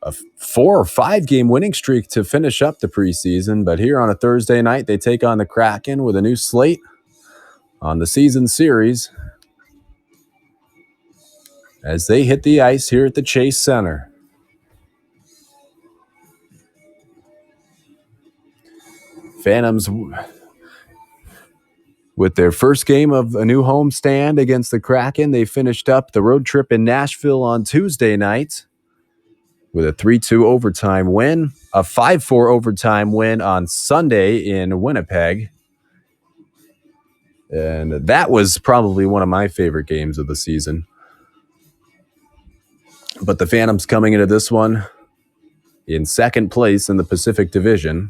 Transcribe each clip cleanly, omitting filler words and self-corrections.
a 4 or 5 game winning streak to finish up the preseason. But here on a Thursday night, they take on the Kraken with a new slate on the season series as they hit the ice here at the Chase Center. Phantoms with their first game of a new homestand against the Kraken. They finished up the road trip in Nashville on Tuesday night with a 3-2 overtime win, a 5-4 overtime win on Sunday in Winnipeg. And that was probably one of my favorite games of the season. But the Phantoms coming into this one in second place in the Pacific Division,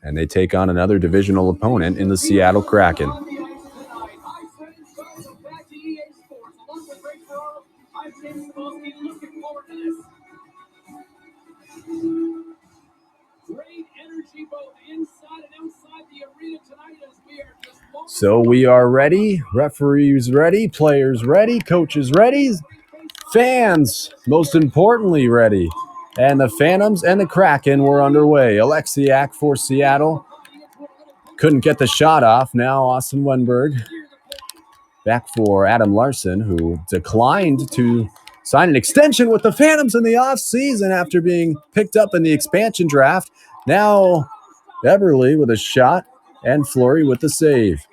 and they take on another divisional opponent in the Seattle Kraken. So we are ready, referees ready, players ready, coaches ready, fans, most importantly, ready. And the Phantoms and the Kraken were underway. Alexiak for Seattle. Couldn't get the shot off. Now Austin Wenberg back for Adam Larson, who declined to sign an extension with the Phantoms in the offseason after being picked up in the expansion draft. Now Eberle with a shot and Fleury with the save.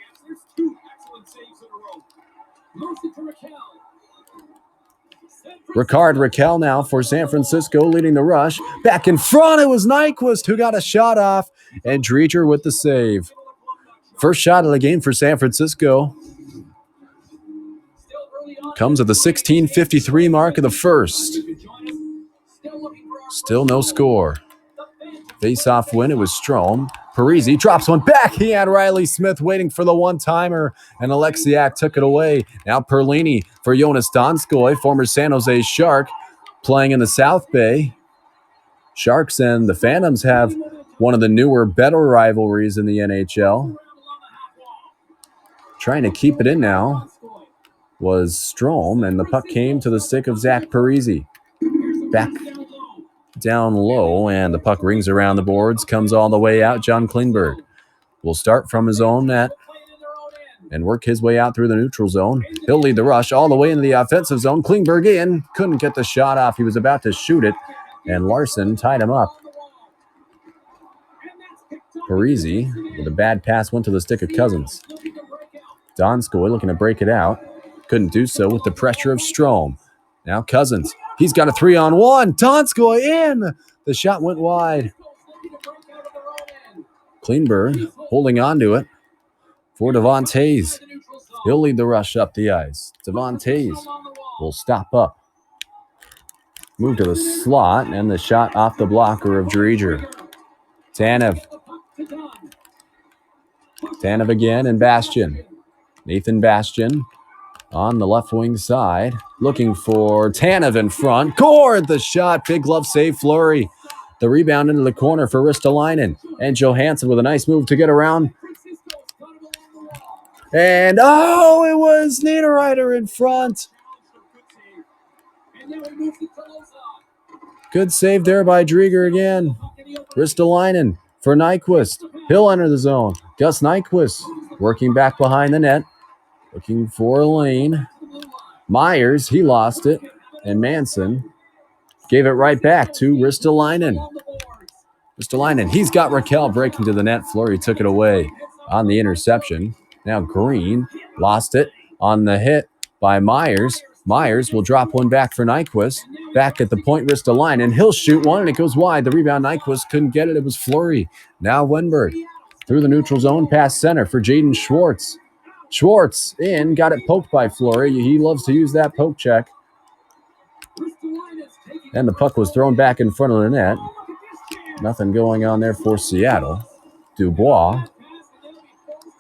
Ricard Raquel now for San Francisco leading the rush. Back in front, it was Nyquist who got a shot off, and Dreger with the save. First shot of the game for San Francisco comes at the 16:53 mark of the first. Still no score. Face-off win, it was Strome. Parisi drops one back. He had Riley Smith waiting for the one-timer, and Alexiak took it away. Now Perlini for Jonas Donskoy, former San Jose Shark, playing in the South Bay. Sharks and the Phantoms have one of the newer, better rivalries in the NHL. Trying to keep it in now was Strome, and the puck came to the stick of Zach Parisi. Back down low, and the puck rings around the boards, comes all the way out. John Klingberg will start from his own net and work his way out through the neutral zone. He'll lead the rush all the way into the offensive zone. Klingberg in, couldn't get the shot off. He was about to shoot it, and Larson tied him up. Parisi, with a bad pass, went to the stick of Cousins. Donskoy looking to break it out. Couldn't do so with the pressure of Strome. Now Cousins. He's got a 3-on-1. Donskoy in. The shot went wide. Klingberg holding on to it for Devon Toews. He'll lead the rush up the ice. Devon Toews will stop up. Move to the slot, and the shot off the blocker of Dreger. Tanev again, and Bastian. Nathan Bastian on the left wing side, looking for Tanev in front. Gourde the shot, big glove save, Fleury. The rebound into the corner for Ristolainen. And Johansson with a nice move to get around. And, it was Niederreiter in front. Good save there by Dreger again. Ristolainen for Nyquist. He'll enter the zone. Gus Nyquist working back behind the net. Looking for a lane. Myers, he lost it. And Manson gave it right back to Ristolainen. Ristolainen, he's got Raquel breaking to the net. Fleury took it away on the interception. Now Green lost it on the hit by Myers. Myers will drop one back for Nyquist. Back at the point, Ristolainen. He'll shoot one, and it goes wide. The rebound, Nyquist couldn't get it. It was Fleury. Now Wenberg through the neutral zone, past center for Jaden Schwartz. Schwartz in, got it poked by Fleury. He loves to use that poke check. And the puck was thrown back in front of the net. Nothing going on there for Seattle. Dubois.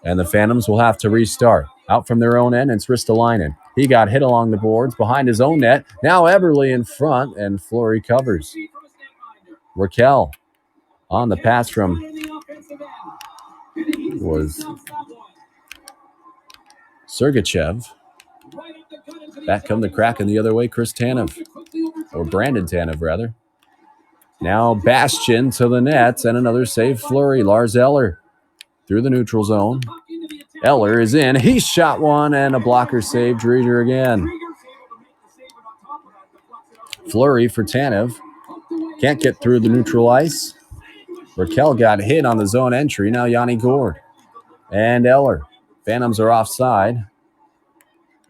And the Phantoms will have to restart. Out from their own end, it's Ristolainen. He got hit along the boards behind his own net. Now Eberle in front, and Fleury covers. Raquel on the pass from was Sergachev. Back come the Kraken the other way, Chris Tanev. Or Brandon Tanev, rather. Now Bastion to the net and another save flurry. Lars Eller through the neutral zone. Eller is in. He shot one and a blocker save. Drieger again. Flurry for Tanev. Can't get through the neutral ice. Raquel got hit on the zone entry. Now Yanni Gourde and Eller. Phantoms are offside.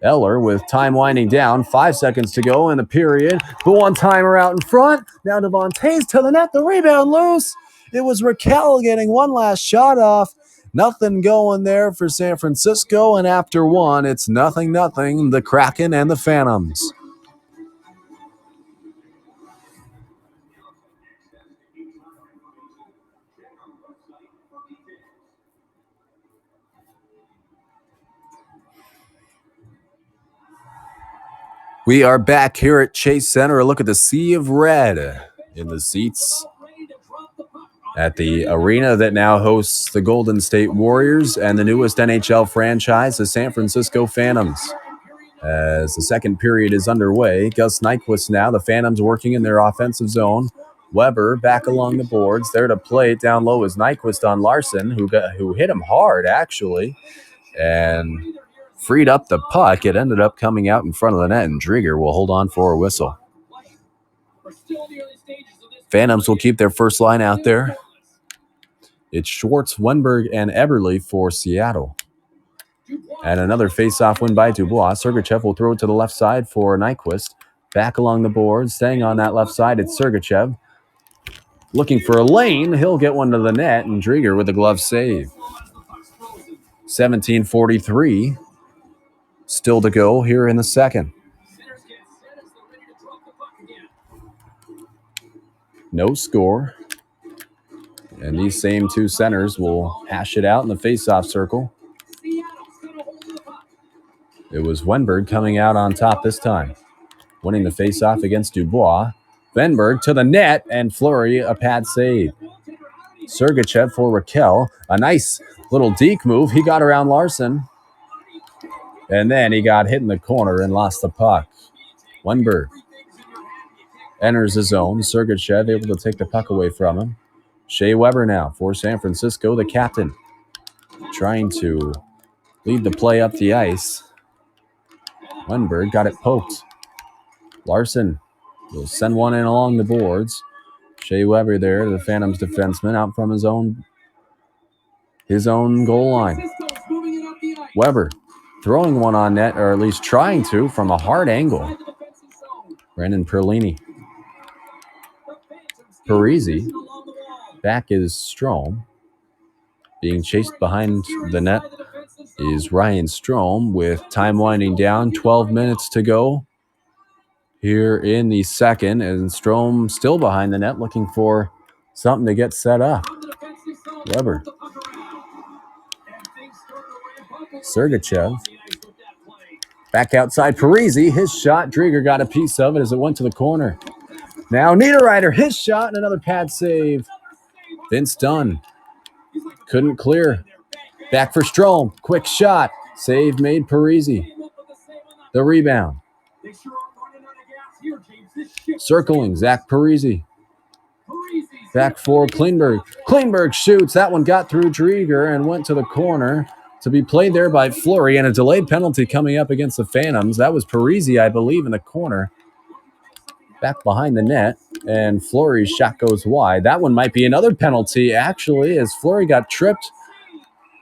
Eller with time winding down. 5 seconds to go in the period. The one-timer out in front. Now Devon Tays to the net. The rebound loose. It was Raquel getting one last shot off. Nothing going there for San Francisco. And after one, it's 0-0. The Kraken and the Phantoms. We are back here at Chase Center. A look at the sea of red in the seats at the arena that now hosts the Golden State Warriors and the newest NHL franchise, the San Francisco Phantoms. As the second period is underway, Gus Nyquist now, the Phantoms working in their offensive zone. Weber back along the boards. There to play it down low is Nyquist on Larson, who hit him hard, actually, and freed up the puck. It ended up coming out in front of the net, and Drieger will hold on for a whistle. Phantoms will keep their first line out there. It's Schwartz, Wenberg, and Eberle for Seattle. And another face-off win by Dubois. Sergachev will throw it to the left side for Nyquist. Back along the board, staying on that left side, it's Sergachev. Looking for a lane. He'll get one to the net, and Drieger with a glove save. 17:43 still to go here in the second. No score. And these same two centers will hash it out in the face-off circle. It was Wenberg coming out on top this time, winning the face-off against Dubois. Wenberg to the net, and Fleury a pad save. Sergachev for Raquel. A nice little deke move. He got around Larson. And then he got hit in the corner and lost the puck. Wenberg enters the zone. Sergachev able to take the puck away from him. Shea Weber now for San Francisco, the captain, trying to lead the play up the ice. Wenberg got it poked. Larson will send one in along the boards. Shea Weber there, the Phantoms defenseman, out from his own goal line. Weber throwing one on net, or at least trying to, from a hard angle. Brandon Perlini. Parisi. Back is Strome. Being chased behind the net is Ryan Strome with time winding down. 12 minutes to go here in the second. And Strome still behind the net looking for something to get set up. Weber. Sergachev. Back outside Parisi. His shot. Drieger got a piece of it as it went to the corner. Now Niederreiter. His shot and another pad save. Vince Dunn couldn't clear. Back for Strome. Quick shot. Save made Parisi. The rebound. Circling Zach Parisi. Back for Klingberg. Klingberg shoots. That one got through Drieger and went to the corner to be played there by Fleury. And a delayed penalty coming up against the Phantoms. That was Parisi, I believe, in the corner. Back behind the net, and Fleury's shot goes wide. That one might be another penalty, actually, as Fleury got tripped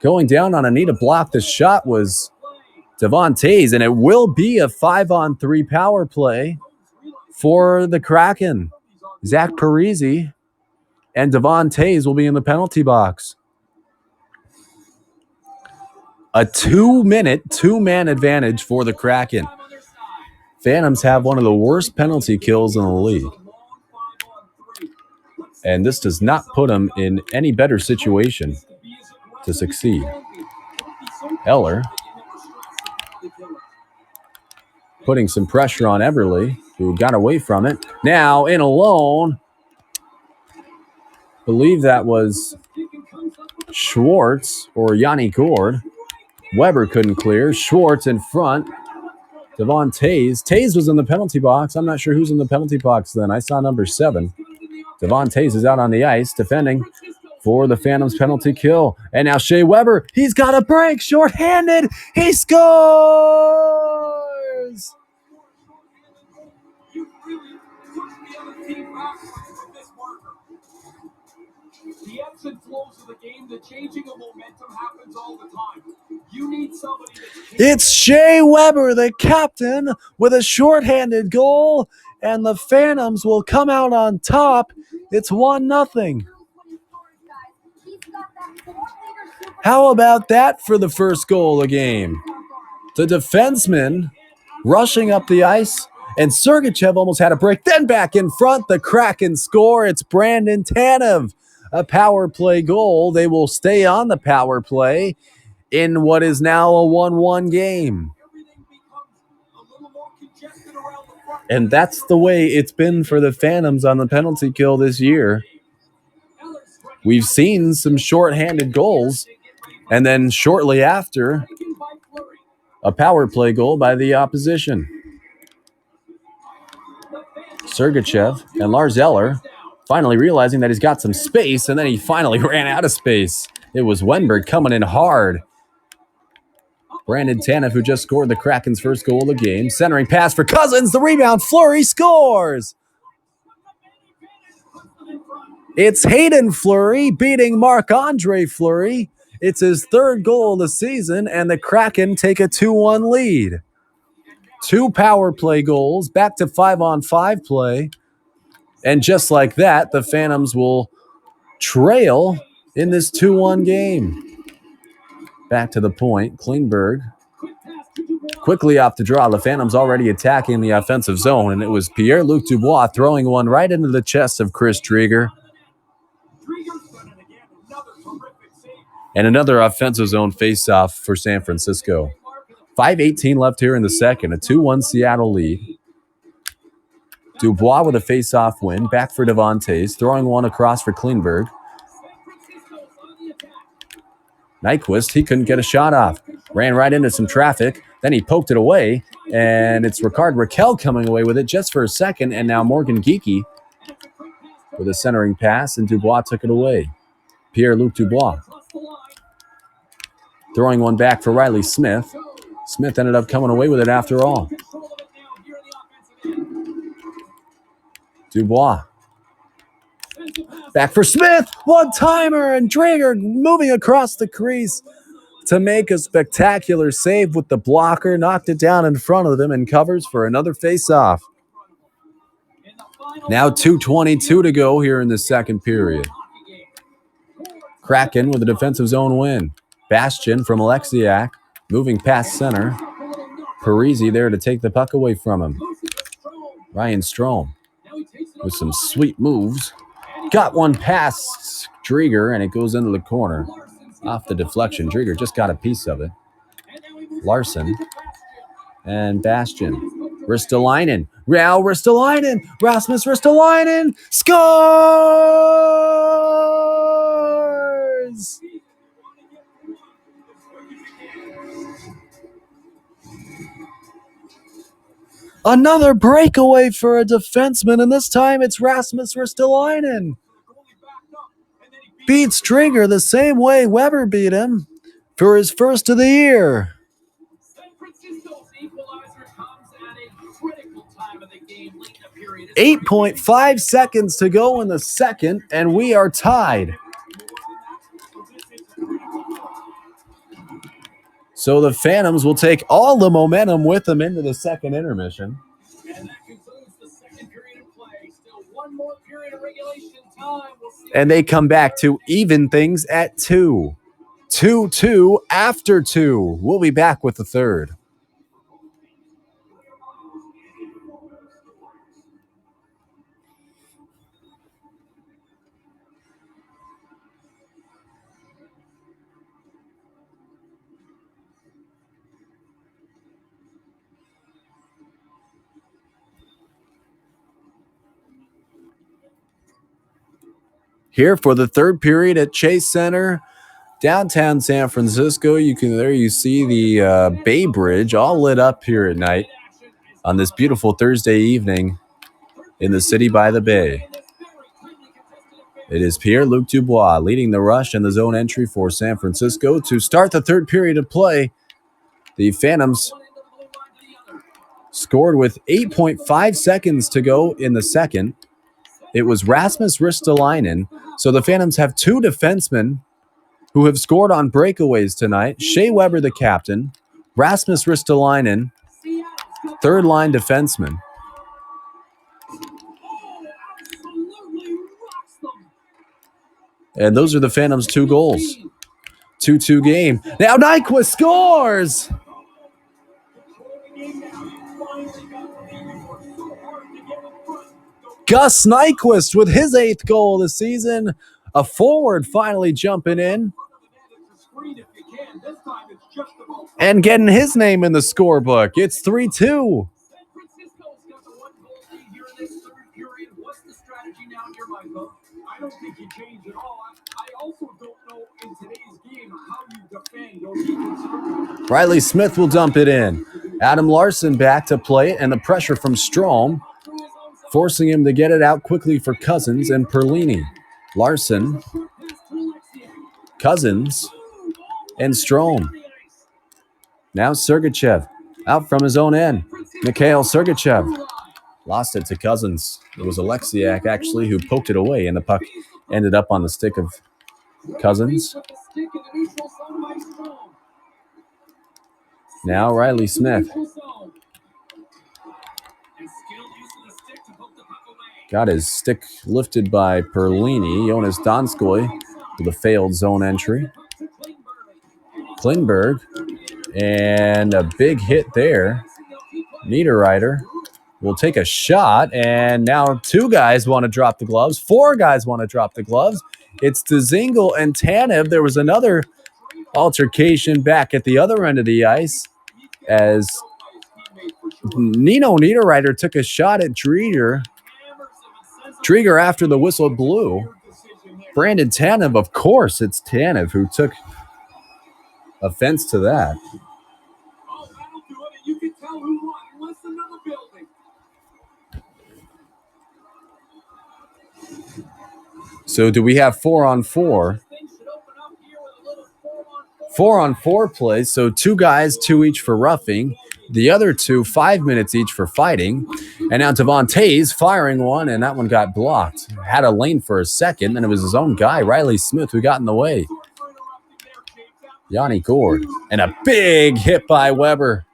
going down on a need to block. The shot was Devon Tays, and it will be a 5-on-3 power play for the Kraken. Zach Parisi and Devon Tays will be in the penalty box. A 2-minute, two-man advantage for the Kraken. Phantoms have one of the worst penalty kills in the league. And this does not put them in any better situation to succeed. Eller putting some pressure on Eberle, who got away from it. Now in alone. Believe that was Schwartz or Yanni Gourde. Weber couldn't clear. Schwartz in front. Devon Tays. Tays was in the penalty box. I'm not sure who's in the penalty box then. I saw number 7. Devontae is out on the ice defending for the Phantoms penalty kill. And now Shea Weber, he's got a break, shorthanded. He scores! The ebbs and flows of the game, the changing of momentum happens all the time. You need somebody It's Shea Weber, the captain, with a shorthanded goal, and the Phantoms will come out on top. It's 1-0. How about that for the first goal of the game? The defenseman rushing up the ice, and Sergachev almost had a break. Then back in front, the Kraken score. It's Brandon Tanev. A power play goal. They will stay on the power play in what is now a 1-1 game. And that's the way it's been for the Phantoms on the penalty kill this year. We've seen some shorthanded goals, and then shortly after, a power play goal by the opposition. Sergachev and Lars Eller finally realizing that he's got some space, and then he finally ran out of space. It was Wenberg coming in hard. Brandon Tanev, who just scored the Kraken's first goal of the game. Centering pass for Cousins. The rebound. Fleury scores. It's Hayden Fleury beating Marc-Andre Fleury. It's his third goal of the season, and the Kraken take a 2-1 lead. 2 power play goals, back to 5-on-5 play. And just like that, the Phantoms will trail in this 2-1 game. Back to the point, Klingberg quickly off the draw. The Phantoms already attacking the offensive zone, and it was Pierre-Luc Dubois throwing one right into the chest of Chris Drieger. And another offensive zone face-off for San Francisco. 5:18 left here in the second, a 2-1 Seattle lead. Dubois with a face-off win, back for Devontae, throwing one across for Klingberg. Nyquist, he couldn't get a shot off. Ran right into some traffic. Then he poked it away, and it's Ricard Raquel coming away with it just for a second, and now Morgan Geekie with a centering pass, and Dubois took it away. Pierre-Luc Dubois. Throwing one back for Riley Smith. Smith ended up coming away with it after all. Dubois. Back for Smith. One-timer, and Drieger moving across the crease to make a spectacular save with the blocker. Knocked it down in front of them and covers for another face-off. Now 2:22 to go here in the second period. Kraken with a defensive zone win. Bastian from Alexiak moving past center. Parisi there to take the puck away from him. Ryan Strome with some sweet moves. Got one past Drieger, and it goes into the corner. Off the deflection. Drieger just got a piece of it. Larson and Bastian. Ristolainen. Ristolainen. Rasmus Ristolainen scores! Another breakaway for a defenseman, and this time it's Rasmus Ristolainen. Beats Drieger the same way Weber beat him for his first of the year. 8.5 seconds to go in the second, and we are tied. So the Phantoms will take all the momentum with them into the second intermission. And that concludes the second period of play. Still one more period of regulation time. And they come back to even things at 2. 2-2 after 2. We'll be back with the third. Here for the third period at Chase Center, downtown San Francisco. You see the Bay Bridge all lit up here at night on this beautiful Thursday evening in the city by the bay. It is Pierre-Luc Dubois leading the rush and the zone entry for San Francisco to start the third period of play. The Phantoms scored with 8.5 seconds to go in the second. It was Rasmus Ristolainen. So the Phantoms have two defensemen who have scored on breakaways tonight. Shea Weber, the captain. Rasmus Ristolainen, third-line defenseman. And those are the Phantoms' 2 goals. 2-2 game. Now Nyquist scores! Gus Nyquist with his 8th goal of the season. A forward finally jumping in and getting his name in the scorebook. It's 3-2. I don't think you change at all. I also don't know in today's game how you defend or be conservative. Riley Smith will dump it in. Adam Larson back to play it, and the pressure from Strome forcing him to get it out quickly for Cousins and Perlini. Larson, Cousins, and Strome. Now Sergachev out from his own end. Mikhail Sergachev lost it to Cousins. It was Alexiak, actually, who poked it away, and the puck ended up on the stick of Cousins. Now Riley Smith. Got his stick lifted by Perlini. Jonas Donskoy with a failed zone entry. Klingberg. And a big hit there. Niederreiter will take a shot, and now 2 guys want to drop the gloves. 4 guys want to drop the gloves. It's Dzingel and Tanev. There was another altercation back at the other end of the ice as Nino Niederreiter took a shot at Drieger. Drieger after the whistle blew. Brandon Tanev, of course, it's Tanev who took offense to that. So do we have 4-on-4? 4-on-4 play. So 2 guys, 2 each for roughing. The other 2, 5 minutes each for fighting. And now Devon Toews firing one, and that one got blocked. Had a lane for a second, and it was his own guy, Riley Smith, who got in the way. Yanni Gourde. And a big hit by Weber.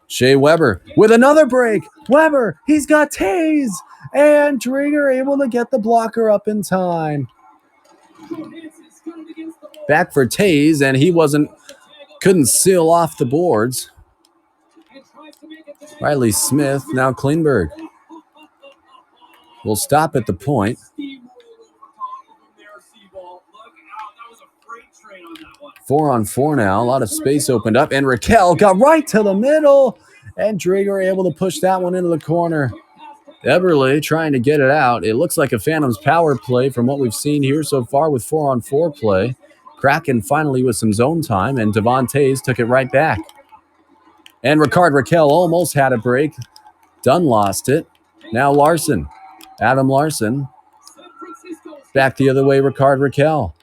Shea Weber with another break. Weber, he's got Toews. And Drieger able to get the blocker up in time. Back for Toews, and he couldn't seal off the boards. Riley Smith, now Klingberg. Will stop at the point. 4-on-4 now. A lot of space opened up, and Raquel got right to the middle, and Drieger able to push that one into the corner. Eberle trying to get it out. It looks like a Phantoms power play from what we've seen here so far with 4-on-4 play. Kraken finally with some zone time, and Devon Toews took it right back. And Ricard Raquel almost had a break. Dunn lost it. Now Larson. Adam Larson. Back the other way, Ricard Raquel.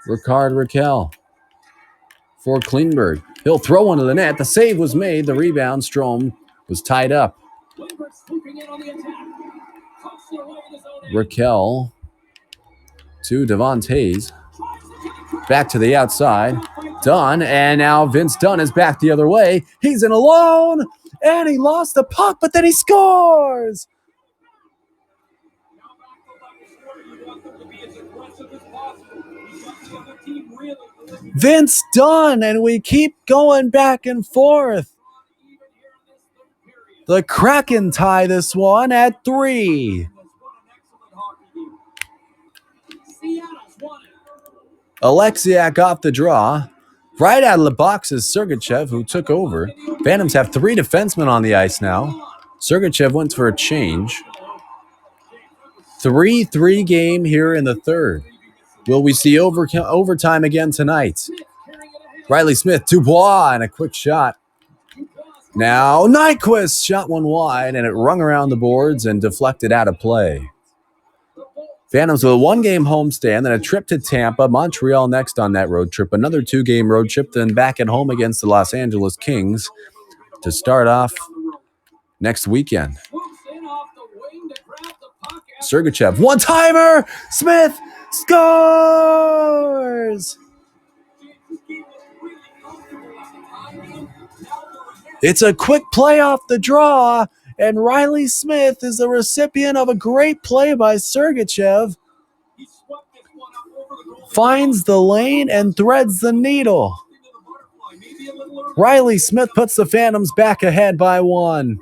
Ricard Raquel. For Klingberg. He'll throw one to the net. The save was made. The rebound, Strome, was tied up. Raquel to Devon Toews. Back to the outside. Dunn, and now Vince Dunn is back the other way. He's in alone, and he lost the puck, but then he scores. Vince Dunn, and we keep going back and forth. The Kraken tie this one at 3. Alexiak off the draw. Right out of the box is Sergachev, who took over. Phantoms have 3 defensemen on the ice now. Sergachev went for a change. 3-3 game here in the third. Will we see overtime again tonight? Riley Smith, Dubois, and a quick shot. Now Nyquist shot one wide, and it rung around the boards and deflected out of play. Phantoms with a 1-game homestand, then a trip to Tampa, Montreal next on that road trip, another 2-game road trip, then back at home against the Los Angeles Kings to start off next weekend. Sergachev, one-timer! Smith scores! It's a quick play off the draw, and Riley Smith is the recipient of a great play by Sergachev. Finds the lane and threads the needle. Riley Smith puts the Phantoms back ahead by 1.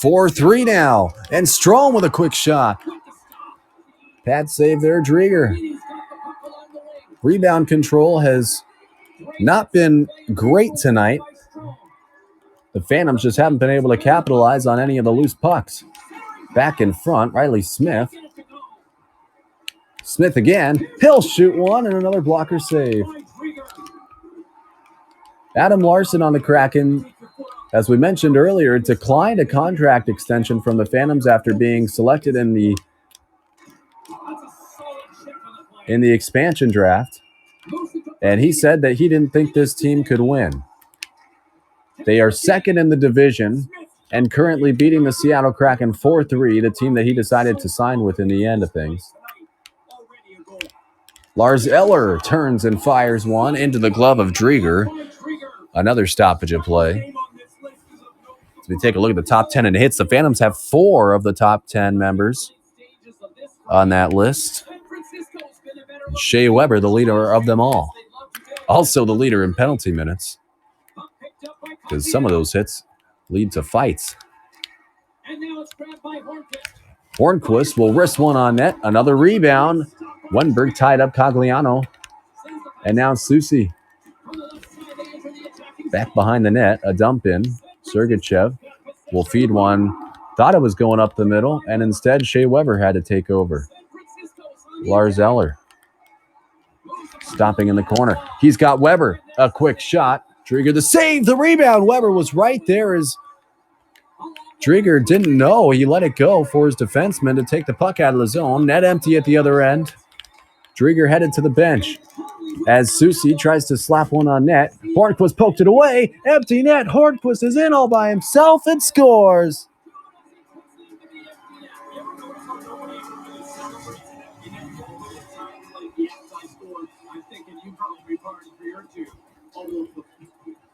4-3 now, and Strome with a quick shot. Pad save there, Drieger. Rebound control has not been great tonight. The Phantoms just haven't been able to capitalize on any of the loose pucks. Back in front, Riley Smith. Smith again. He'll shoot one and another blocker save. Adam Larson on the Kraken, as we mentioned earlier, declined a contract extension from the Phantoms after being selected in the expansion draft. And he said that he didn't think this team could win. They are second in the division and currently beating the Seattle Kraken 4-3, the team that he decided to sign with in the end of things. Lars Eller turns and fires one into the glove of Drieger. Another stoppage of play. As we take a look at the top 10 in hits, the Phantoms have 4 of the top 10 members on that list. Shea Weber, the leader of them all. Also the leader in penalty minutes, because some of those hits lead to fights. Hornquist will wrist one on net. Another rebound. Wenberg tied up Cogliano. And now Susi. Back behind the net. A dump in. Sergachev will feed one. Thought it was going up the middle, and instead Shea Weber had to take over. Lars Eller stopping in the corner. He's got Weber. A quick shot. Drieger the save, the rebound. Weber was right there as Drieger didn't know. He let it go for his defenseman to take the puck out of the zone. Net empty at the other end. Drieger headed to the bench as Susi tries to slap one on net. Hornquist poked it away. Empty net. Hornquist is in all by himself and scores.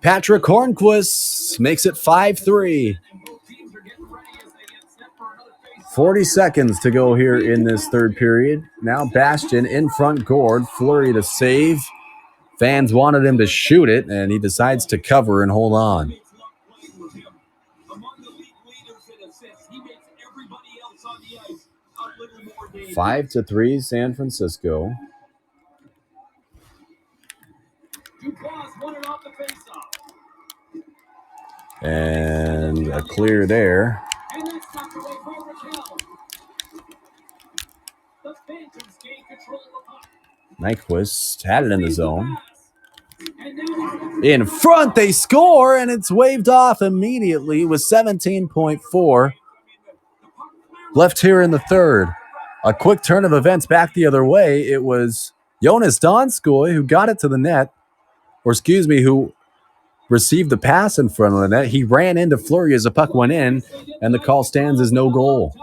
Patrick Hornquist makes it 5-3. 40 seconds to go here in this third period. Now Bastian in front, Gord. Fleury to save. Fans wanted him to shoot it, and he decides to cover and hold on. 5-3 San Francisco. And a clear there. Nyquist had it in the zone. In front, they score, and it's waved off immediately with 17.4 left here in the third. A quick turn of events back the other way. It was Jonas Donskoy who got it to the net, who received the pass in front of the net. He ran into Fleury as the puck went in, and the call stands as no goal.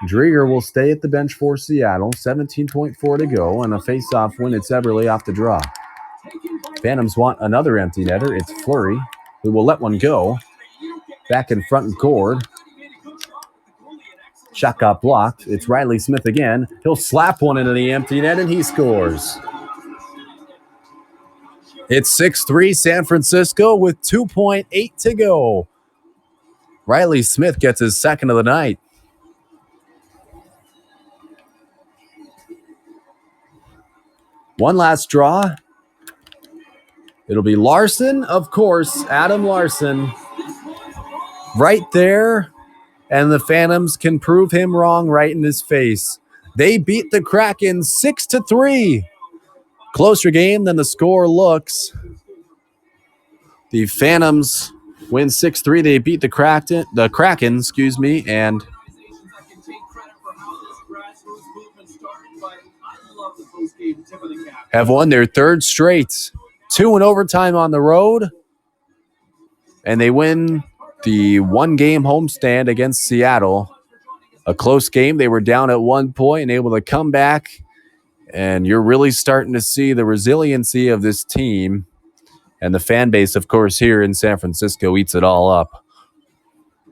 Drieger will stay at the bench for Seattle. 17.4 to go, and a face-off win. It's Eberle off the draw. Phantoms want another empty netter. It's Fleury, who will let one go. Back in front, Gord. Shot got blocked. It's Riley Smith again. He'll slap one into the empty net, and he scores. It's 6-3 San Francisco with 2.8 to go. Riley Smith gets his second of the night. One last draw. It'll be Larson, of course, Adam Larson. Right there, and the Phantoms can prove him wrong right in his face. They beat the Kraken 6-3. Closer game than the score looks. The Phantoms win 6-3. They beat the Kraken, and have won their third straight. 2 in overtime on the road, and they win the one-game homestand against Seattle. A close game. They were down at one point and able to come back, and you're really starting to see the resiliency of this team. And the fan base, of course, here in San Francisco eats it all up.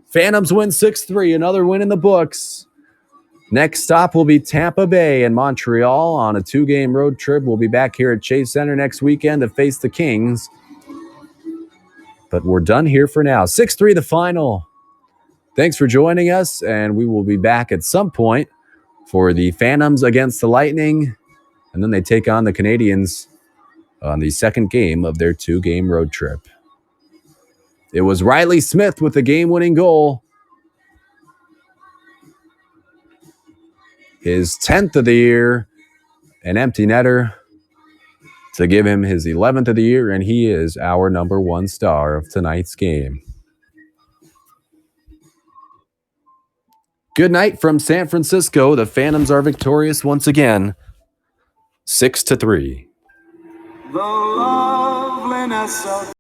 Phantoms win 6-3, another win in the books. Next stop will be Tampa Bay and Montreal on a 2-game road trip. We'll be back here at Chase Center next weekend to face the Kings. But we're done here for now. 6-3 the final. Thanks for joining us, and we will be back at some point for the Phantoms against the Lightning, and then they take on the Canadiens on the second game of their 2-game road trip. It was Riley Smith with the game-winning goal. His 10th of the year, an empty netter to give him his 11th of the year, and he is our number 1 star of tonight's game. Good night from San Francisco. The Phantoms are victorious once again, 6-3. The loveliness of